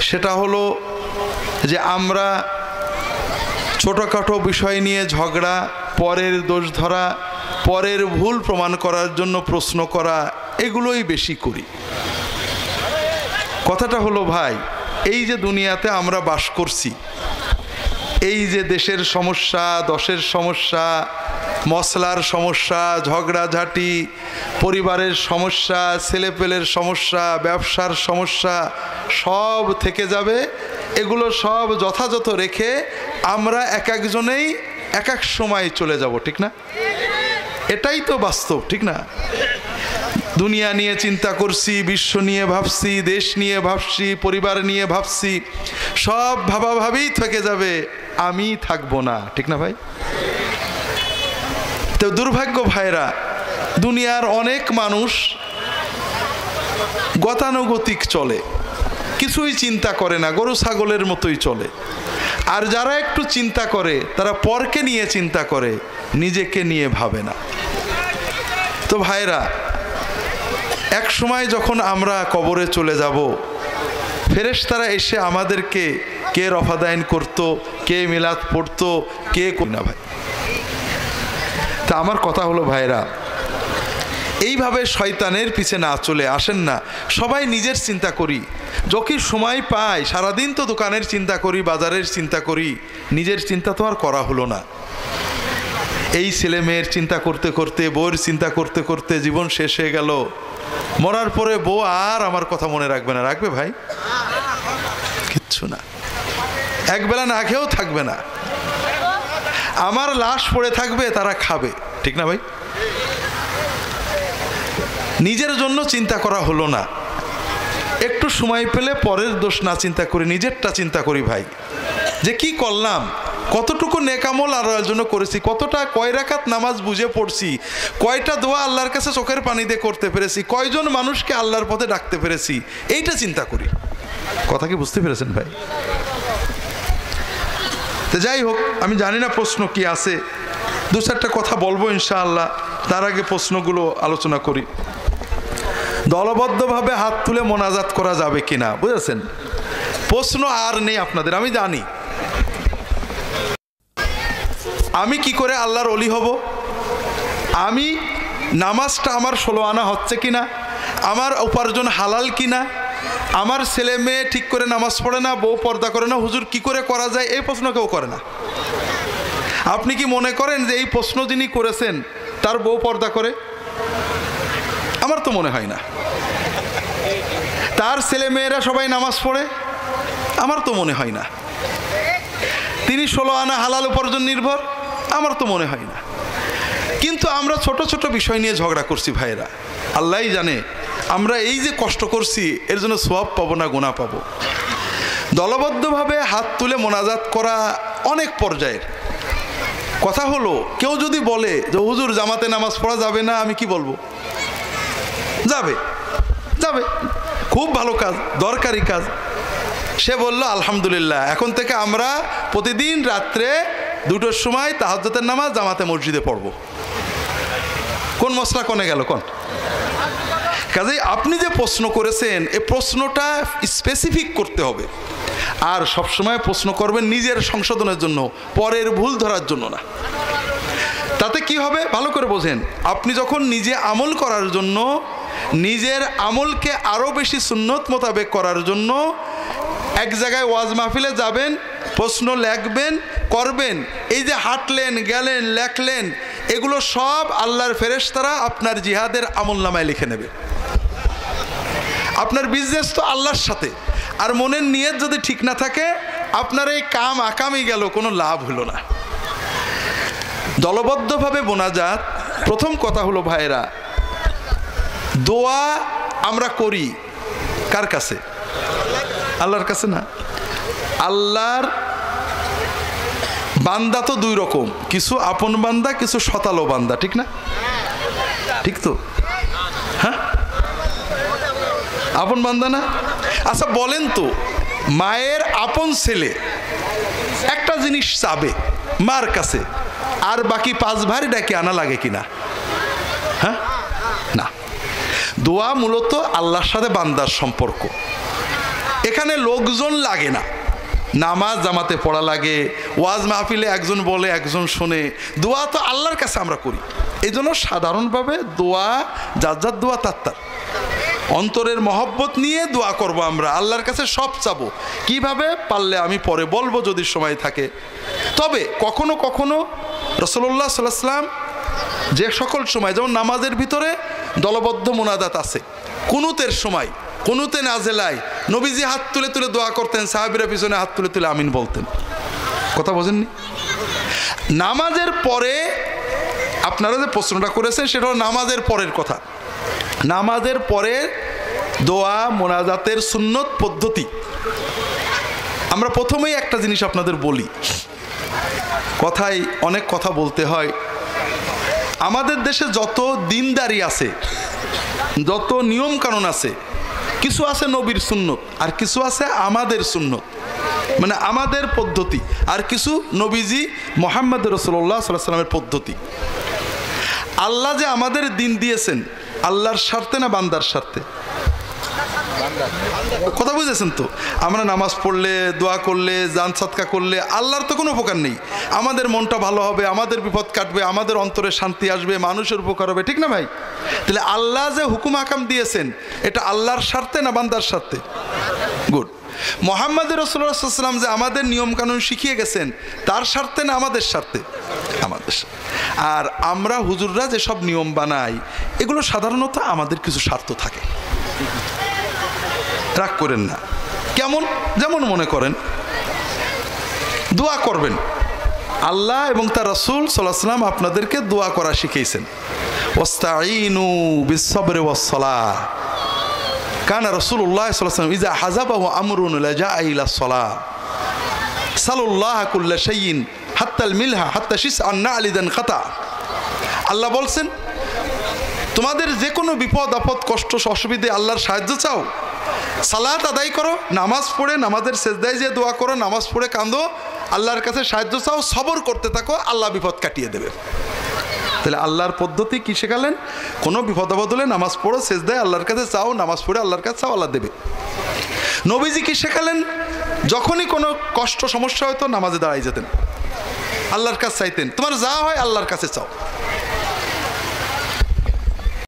সেটা হলো যে আমরা ছোটোখাটো বিষয় নিয়ে ঝগড়া, পরের দোষ ধরা, পরের ভুল প্রমাণ করার জন্য প্রশ্ন করা, এগুলোই বেশি করি। কথাটা হলো ভাই, এই যে দুনিয়াতে আমরা বাস করছি, এই যে দেশের সমস্যা, দশের সমস্যা, মশলার সমস্যা, ঝগড়াঝাটি, পরিবারের সমস্যা, ছেলেপেলের সমস্যা, ব্যবসার সমস্যা, সব থেকে যাবে। এগুলো সব যথাযথ রেখে আমরা এক একজনেই এক এক সময় চলে যাব, ঠিক না? এটাই তো বাস্তব, ঠিক না? দুনিয়া নিয়ে চিন্তা করছি, বিশ্ব নিয়ে ভাবছি, দেশ নিয়ে ভাবছি, পরিবার নিয়ে ভাবছি, সব ভাবাভাবেই থেকে যাবে, আমি থাকবো না, ঠিক না ভাই? তো দুর্ভাগ্য ভাইরা, দুনিয়ার অনেক মানুষ গতানুগতিক চলে, কিছুই চিন্তা করে না, গরু ছাগলের মতোই চলে। আর যারা একটু চিন্তা করে তারা পরকে নিয়ে চিন্তা করে, নিজেকে নিয়ে ভাবে না। তো ভাইরা, এক সময় যখন আমরা কবরে চলে যাব, ফেরেশতারা এসে আমাদেরকে কে রফাদাইন করতো, কে মিলাদ পড়তো, কে না ভাই। তা আমার কথা হলো ভাইরা, এইভাবে শয়তানের পিছে না চলে আসেন না, সবাই নিজের চিন্তা করি। যখন সময় পাই, সারাদিন তো দোকানের চিন্তা করি, বাজারের চিন্তা করি, নিজের চিন্তা তো আর করা হলো না। এই ছেলে মেয়ের চিন্তা করতে করতে, বউয়ের চিন্তা করতে করতে জীবন শেষ হয়ে গেল। মরার পরে বউ আর আমার কথা মনে রাখবে না, রাখবে ভাই? কিচ্ছু না, একবেলা না খেয়েও থাকবে না, আমার লাশ পড়ে থাকবে, তারা খাবে, ঠিক না ভাই? নিজের জন্য চিন্তা করা হলো না। একটু সময় পেলে পরের দোষ না চিন্তা করি, নিজেরটা চিন্তা করি ভাই, যে কি করলাম, কতটুকু নেকামল আল্লাহর জন্য করেছি, কতটা, কয় রাকাত নামাজ বুঝে পড়ছি, কয়টা দোয়া আল্লাহর কাছে চোখের পানি দিয়ে করতে পেরেছি, কয়জন মানুষকে আল্লাহর পথে ডাকতে পেরেছি, এইটা চিন্তা করি। কথা কি বুঝতে পেরেছেন ভাই? তো যাই হোক, আমি জানি না প্রশ্ন কি আছে, দু চারটা কথা বলবো ইনশাআল্লাহ। তার আগে প্রশ্নগুলো আলোচনা করি। দলবদ্ধভাবে হাত তুলে মোনাজাত করা যাবে কিনা, বুঝেছেন? প্রশ্ন আর নেই আপনাদের, আমি জানি। আমি কি করে আল্লাহর ওলি হব? আমি নামাজটা আমার 16 আনা হচ্ছে কিনা, আমার উপার্জন হালাল কিনা, আমার ছেলে মেয়ে ঠিক করে নামাজ পড়ে না, বউ পর্দা করে না, হুজুর কি করে করা যায়, এই প্রশ্ন কেউ করে না। আপনি কি মনে করেন যে এই প্রশ্ন যিনি করেছেন তার বউ পর্দা করে? আমার তো মনে হয় না। তার ছেলে মেয়েরা সবাই নামাজ পড়ে? আমার তো মনে হয় না। তিনি 16 আনা হালাল উপার্জন নির্ভর? আমার তো মনে হয় না। কিন্তু আমরা ছোট ছোট বিষয় নিয়ে ঝগড়া করছি ভাইয়েরা। আল্লাহই জানে আমরা এই যে কষ্ট করছি এর জন্য সওয়াব পাবো না গুনাহ পাবো। দলবদ্ধভাবে হাত তুলে মোনাজাত করা অনেক পর্যায়ের। কথা হলো, কেউ যদি বলে যে হুজুর জামাতে নামাজ পড়া যাবে না, আমি কি বলবো? যাবে, যাবে, খুব ভালো কাজ, দরকারি কাজ। সে বলল আলহামদুলিল্লাহ, এখন থেকে আমরা প্রতিদিন রাত্রে 2টোর সময় তাহাজ্জুদের নামাজ জামাতে মসজিদে পড়ব। কোন মশলা কোনে গেল কোন? কাজেই আপনি যে প্রশ্ন করেছেন এই প্রশ্নটা স্পেসিফিক করতে হবে। আর সবসময় প্রশ্ন করবেন নিজের সংশোধনের জন্য, পরের ভুল ধরার জন্য না। তাতে কি হবে ভালো করে বোঝেন। আপনি যখন নিজে আমল করার জন্য, নিজের আমলকে আরও বেশি সুন্নত মোতাবেক করার জন্য এক জায়গায় ওয়াজ মাহফিলে যাবেন, প্রশ্ন লিখবেন, করবেন, এই যে হাঁটলেন, গেলেন, লেখলেন, এগুলো সব আল্লাহর ফেরেশতারা আপনার জিহাদের আমলনামায় লিখে নেবে। আপনার বিজনেস তো আল্লাহর সাথে, আর মনের নিয়ত যদি ঠিক না থাকে আপনার এই কাম আকামই গেল, কোনো লাভ হলো না। দলবদ্ধভাবে মোনাজাত, প্রথম কথা হলো ভাইরা, দোয়া আমরা করি কার কাছে? আল্লাহর কাছে না। আল্লাহর বান্দা তো দুই রকম, কিছু আপন বান্দা, কিছু শতালো বান্দা, ঠিক না? ঠিক তো? হ্যাঁ, আপন বান্দা না? আচ্ছা বলেন তো, মায়ের আপন ছেলে একটা জিনিস চাবে মার কাছে, আর বাকি 5 ভাই ডাকে আনা লাগে কিনা? হ্যাঁ, না। দোয়া মূলত আল্লাহর সাথে বান্দার সম্পর্ক। এখানে লোকজন লাগে না, নামাজ জামাতে পড়া লাগে, ওয়াজ মাহফিলে একজন বলে একজন শোনে, দোয়া তো আল্লাহর কাছে আমরা করি। এই জন্য সাধারণভাবে দোয়া যার যার দোয়া তার অন্তরের মহব্বত নিয়ে দোয়া করব আমরা, আল্লাহর কাছে সব চাবো। কিভাবে পারলে আমি পরে বলবো যদি সময় থাকে। তবে কখনো কখনো রাসূলুল্লাহ সাল্লাল্লাহু আলাইহি ওয়াসাল্লাম যে সকল সময়, যেমন নামাজের ভিতরে দলবদ্ধ মুনাজাত আছে, কুনুতের সময়, কুনুতে নাজেলায় নবীজি হাত তুলে তুলে দোয়া করতেন, সাহাবীরা পিছনে হাত তুলে তুলে আমিন বলতেন। কথা বোঝেননি? নামাজের পরে আপনারা যে প্রশ্নটা করেছেন সেটা হলো নামাজের পরের কথা। নামাজের পরে দোয়া মোনাজাতের সুন্নত পদ্ধতি। আমরা প্রথমেই একটা জিনিস আপনাদের বলি, কথায় অনেক কথা বলতে হয়। আমাদের দেশে যত দিনদারি আছে, যত নিয়ম কানুন আছে, কিছু আছে নবীর সুন্নত আর কিছু আছে আমাদের সুন্নত, মানে আমাদের পদ্ধতি, আর কিছু নবীজি মুহাম্মদ রাসূলুল্লাহ সাল্লাল্লাহু আলাইহি ওয়াসাল্লামের পদ্ধতি। আল্লাহ যে আমাদের দিন দিয়েছেন আল্লাহর স্বার্থে না বান্দার স্বার্থে? কথা বুঝেছেন তো? আমরা নামাজ পড়লে, দোয়া করলে, জান সাদকা করলে আল্লাহর তো কোনো উপকার নেই। আমাদের মনটা ভালো হবে, আমাদের বিপদ কাটবে, আমাদের অন্তরে শান্তি আসবে, মানুষের উপকার হবে, ঠিক না ভাই? তাহলে আল্লাহ যে হুকুম হাকাম দিয়েছেন এটা আল্লাহর স্বার্থে না বান্দার স্বার্থে? গুড। মুহাম্মদ রাসূলুল্লাহ সাল্লাল্লাহু আলাইহি ওয়াসাল্লাম যে আমাদের নিয়ম কানুন শিখিয়ে গেছেন তার স্বার্থে না আমাদের স্বার্থে? আমাদের। আর আমরা হুজুররা যেসব নিয়ম বানাই এগুলো সাধারণত আমাদের কিছু স্বার্থ থাকে, রাগ করেন না। কেমন? যেমন মনে করেন দোয়া করবেন, আল্লাহ এবং তার রাসূল সাল্লাল্লাহু আলাইহি ওয়াসাল্লাম আপনাদেরকে দোয়া করা শিখিয়েছেন। ওয়াস্তাঈনু বিস-সাবরি ওয়াস-সালাহ। কানা রাসূলুল্লাহ সাল্লাল্লাহু আলাইহি ওয়াসাল্লাম ইযা হাযাবাহু আমরুন লাজাআ ইলা-স-সালাহ সাল্লাল্লাহ কুল্লা শাইইন হাত্তাল মিলহা হাত্তা শিসআন না'লিদান খাতা। আল্লাহ বলছেন তোমাদের যে কোনো বিপদ আপদ কষ্ট অসুবিধে আল্লাহর সাহায্য চাও, সালাত আদায় করো, নামাজ পড়ে নামাজের সেজদায় যে দোয়া করো, নামাজ পড়ে কাঁদো, আল্লাহর কাছে সাহায্য চাও, সবর করতে থাকো, আল্লাহ বিপদ কাটিয়ে দেবে। তাহলে আল্লাহর পদ্ধতি কি শেখালেন? কোনো বিপদ আপদ হলে নামাজ পড়ো, সেজদায় আল্লাহর কাছে চাও, নামাজ পড়ে আল্লাহর কাছে চাও, আল্লাহ দেবে। নবীজি কি শেখালেন? যখনই কোনো কষ্ট সমস্যা হতো নামাজে দাঁড়াই যেতেন, আল্লাহর কাছে চাইতেন, তোমার যা হয় আল্লাহর কাছে চাও।